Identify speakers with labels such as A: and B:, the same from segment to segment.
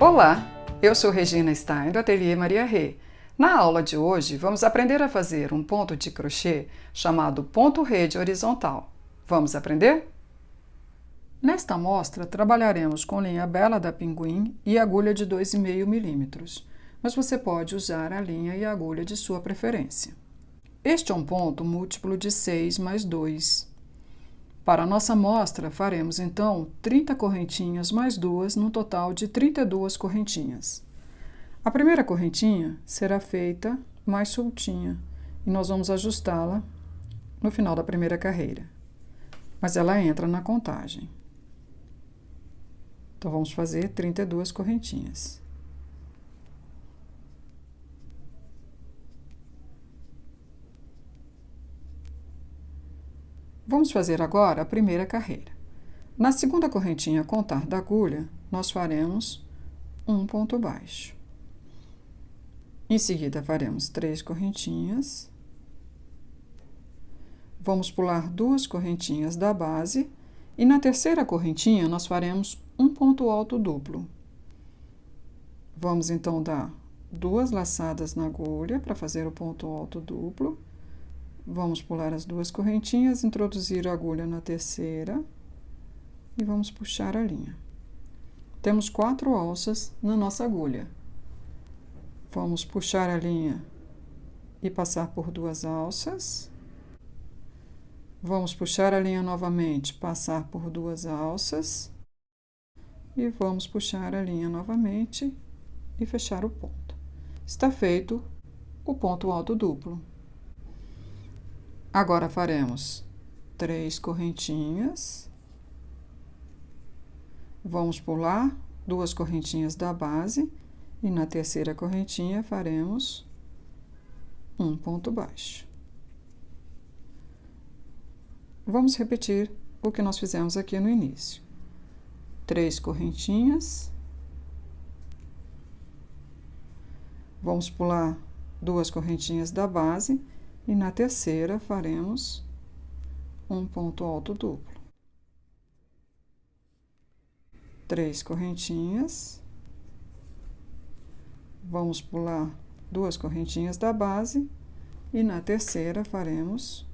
A: Olá, eu sou Regina Stein do Ateliê Maria Rê. Na aula de hoje, vamos aprender a fazer um ponto de crochê chamado ponto rede horizontal. Vamos aprender? Nesta amostra, trabalharemos com linha Bela da Pinguim e agulha de 2,5 mm, mas você pode usar a linha e a agulha de sua preferência. Este é um ponto múltiplo de 6 mais 2. Para a nossa amostra, faremos então 30 correntinhas mais 2, num total de 32 correntinhas. A primeira correntinha será feita mais soltinha e nós vamos ajustá-la no final da primeira carreira, mas ela entra na contagem. Então, vamos fazer 32 correntinhas. Vamos fazer agora a primeira carreira. Na segunda correntinha a contar da agulha, nós faremos um ponto baixo. Em seguida, faremos 3 correntinhas. Vamos pular 2 correntinhas da base e na terceira correntinha nós faremos um ponto alto duplo. Vamos então dar 2 laçadas na agulha para fazer o ponto alto duplo. Vamos pular as 2 correntinhas, introduzir a agulha na terceira e vamos puxar a linha. Temos 4 alças na nossa agulha. Vamos puxar a linha e passar por 2 alças. Vamos puxar a linha novamente, passar por 2 alças. E vamos puxar a linha novamente e fechar o ponto. Está feito o ponto alto duplo. Agora faremos 3 correntinhas. Vamos pular 2 correntinhas da base e na terceira correntinha faremos um ponto baixo. Vamos repetir o que nós fizemos aqui no início. 3 correntinhas. Vamos pular 2 correntinhas da base e na terceira faremos um ponto alto duplo. 3 correntinhas. Vamos pular 2 correntinhas da base e na terceira faremos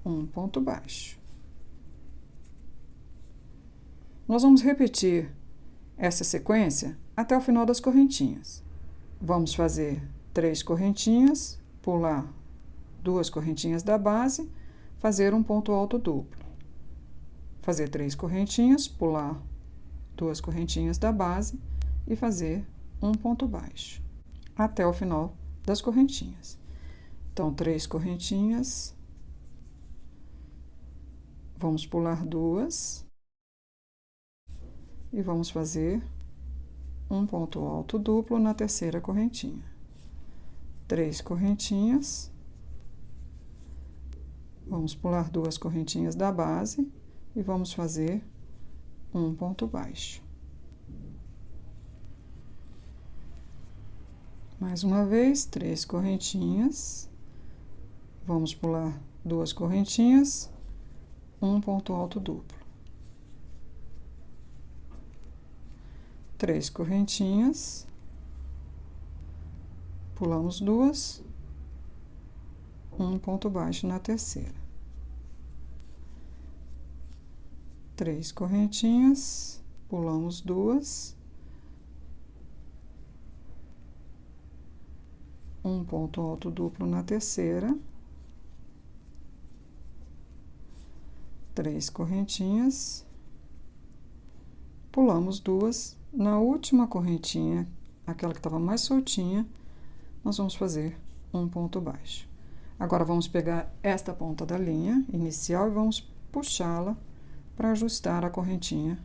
A: um ponto baixo. Nós vamos repetir essa sequência até o final das correntinhas. Vamos fazer 3 correntinhas, pular 2 correntinhas da base, fazer um ponto alto duplo. Fazer 3 correntinhas, pular 2 correntinhas da base e fazer um ponto baixo, até o final das correntinhas. Então, 3 correntinhas, vamos pular 2 e vamos fazer um ponto alto duplo na terceira correntinha. 3 correntinhas, vamos pular 2 correntinhas da base e vamos fazer um ponto baixo. Mais uma vez, 3 correntinhas, vamos pular 2 correntinhas, um ponto alto duplo. 3 correntinhas, pulamos 2, um ponto baixo na terceira. 3 correntinhas, pulamos 2, um ponto alto duplo na terceira. 3 correntinhas, pulamos 2, na última correntinha, aquela que estava mais soltinha, nós vamos fazer um ponto baixo. Agora, vamos pegar esta ponta da linha inicial e vamos puxá-la para ajustar a correntinha.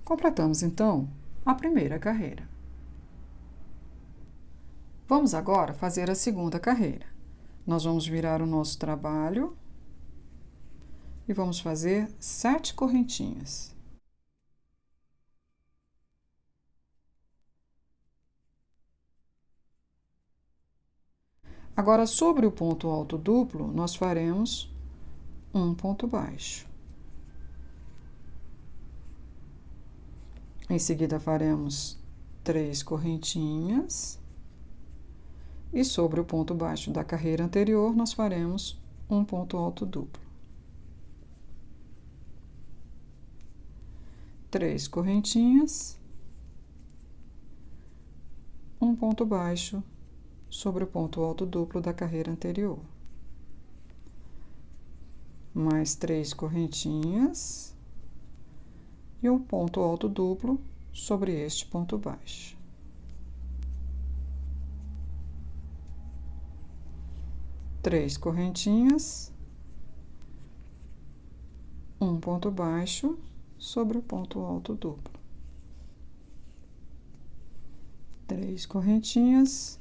A: Completamos, então, a primeira carreira. Vamos agora fazer a segunda carreira. Nós vamos virar o nosso trabalho e vamos fazer 7 correntinhas. Agora, sobre o ponto alto duplo, nós faremos um ponto baixo. Em seguida, faremos 3 correntinhas. E sobre o ponto baixo da carreira anterior, nós faremos um ponto alto duplo. 3 correntinhas, um ponto baixo sobre o ponto alto duplo da carreira anterior. Mais 3 correntinhas e um ponto alto duplo sobre este ponto baixo. Três correntinhas, um ponto baixo sobre o ponto alto duplo. 3 correntinhas,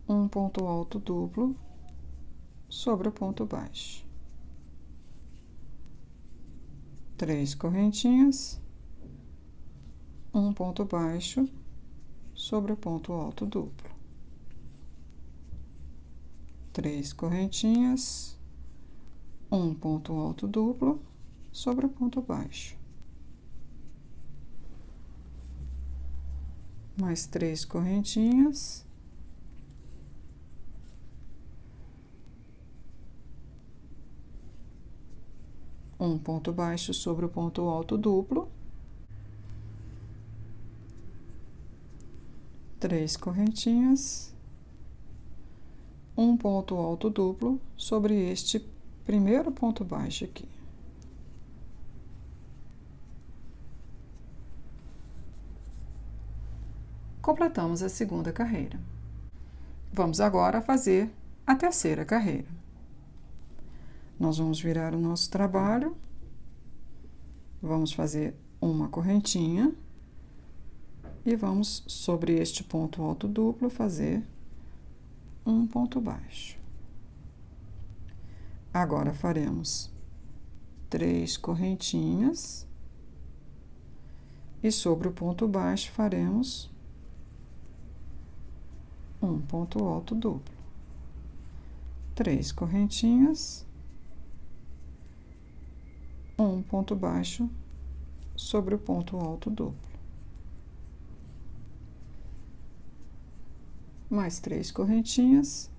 A: um ponto alto duplo sobre o ponto baixo. 3 correntinhas, um ponto baixo sobre o ponto alto duplo. 3 correntinhas, um ponto alto duplo sobre o ponto baixo. Mais 3 correntinhas. Um ponto baixo sobre o ponto alto duplo. 3 correntinhas. Um ponto alto duplo sobre este primeiro ponto baixo aqui. Completamos a segunda carreira. Vamos agora fazer a terceira carreira. Nós vamos virar o nosso trabalho, vamos fazer uma correntinha e vamos, sobre este ponto alto duplo, fazer um ponto baixo. Agora, faremos 3 correntinhas e sobre o ponto baixo faremos um ponto alto duplo. 3 correntinhas, um ponto baixo sobre o ponto alto duplo. Mais 3 correntinhas,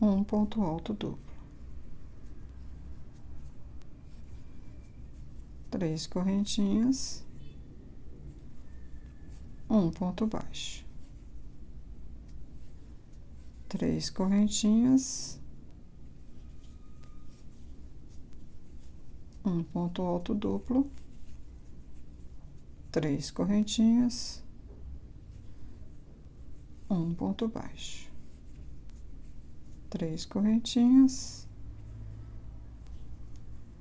A: um ponto alto duplo. 3 correntinhas, um ponto baixo. 3 correntinhas, um ponto alto duplo, 3 correntinhas, um ponto baixo. 3 correntinhas,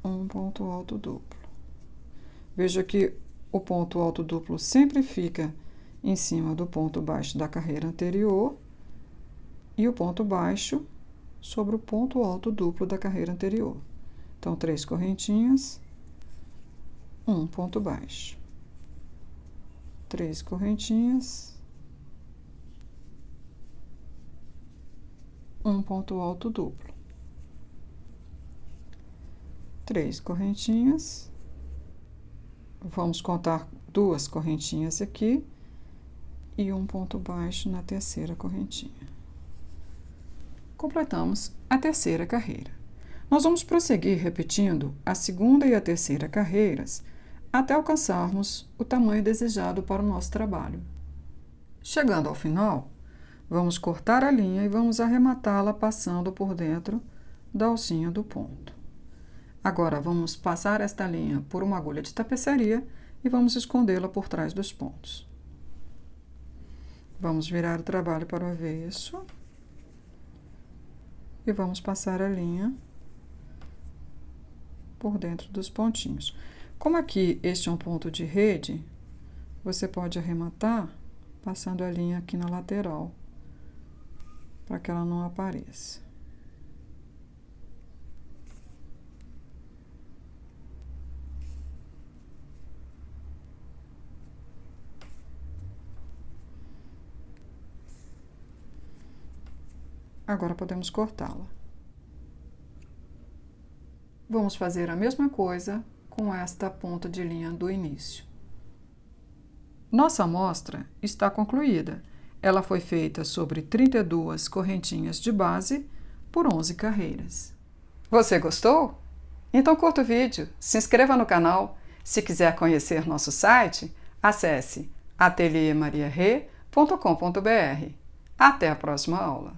A: um ponto alto duplo. Veja que o ponto alto duplo sempre fica em cima do ponto baixo da carreira anterior e o ponto baixo sobre o ponto alto duplo da carreira anterior. Então, 3 correntinhas, um ponto baixo. 3 correntinhas, um ponto alto duplo. 3 correntinhas. Vamos contar 2 correntinhas aqui e um ponto baixo na terceira correntinha. Completamos a terceira carreira. Nós vamos prosseguir repetindo a segunda e a terceira carreiras até alcançarmos o tamanho desejado para o nosso trabalho. Chegando ao final, vamos cortar a linha e vamos arrematá-la passando por dentro da alcinha do ponto. Agora, vamos passar esta linha por uma agulha de tapeçaria e vamos escondê-la por trás dos pontos. Vamos virar o trabalho para o avesso e vamos passar a linha por dentro dos pontinhos. Como aqui este é um ponto de rede, você pode arrematar passando a linha aqui na lateral, para que ela não apareça. Agora podemos cortá-la. Vamos fazer a mesma coisa com esta ponta de linha do início. Nossa amostra está concluída. Ela foi feita sobre 32 correntinhas de base por 11 carreiras. Você gostou? Então curta o vídeo, se inscreva no canal. Se quiser conhecer nosso site, acesse ateliermariarê.com.br. Até a próxima aula!